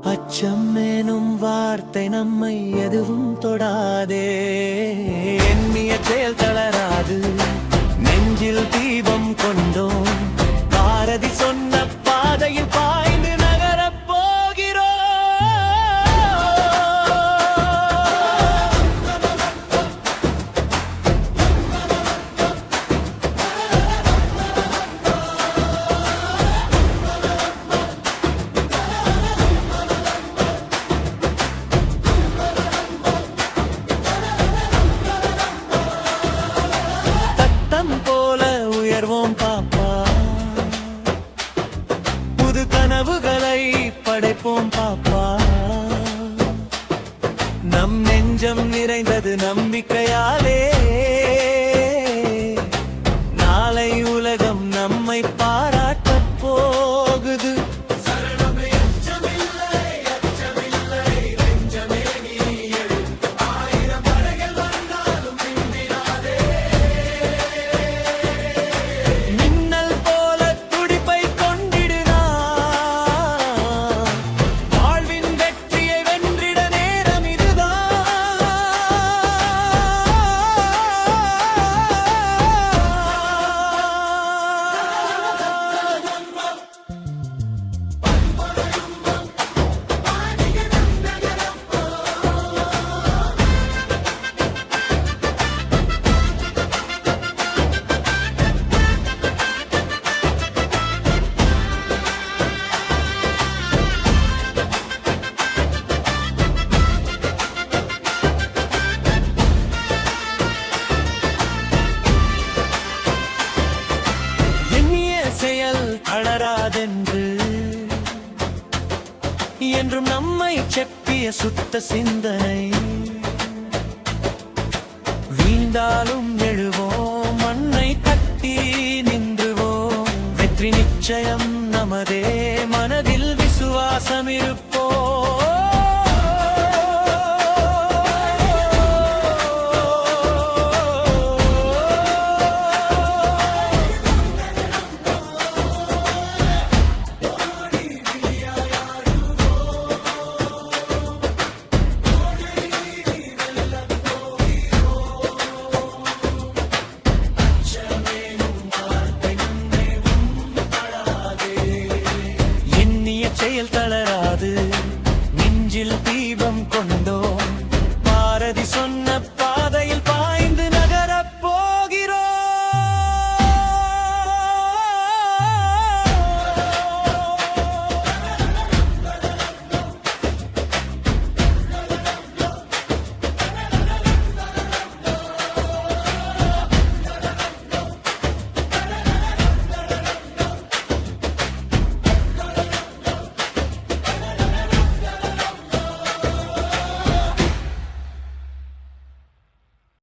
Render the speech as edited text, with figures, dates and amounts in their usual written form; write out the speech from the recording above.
அச்சம் எனும் வார்த்தை நம்மை எதுவும் தொடாதே. எண்ணிய செயல் தளராது, நெஞ்சில் தீபம் கொண்டோம். பாரதி சொன்ன பாதையில் பாய்ந்து நகரப் போகிறோம். போல உயர்வோம் பாப்பா, புது கனவுகளை படைப்போம் பாப்பா. நம் நெஞ்சம் நிறைந்தது நம்பிக்கையாலே. நாளை உலகம் நம்மை பாராட்டப் போகுது. அழராதென்று என்றும் நம்மை செப்பிய சுத்த சிந்தனை. வீழ்ந்தாலும் எழுவோம், மண்ணை தட்டி நின்றுவோம். வெற்றி நிச்சயம் நமதே, மனதில் விசுவாசம் இருப்போ. செயல்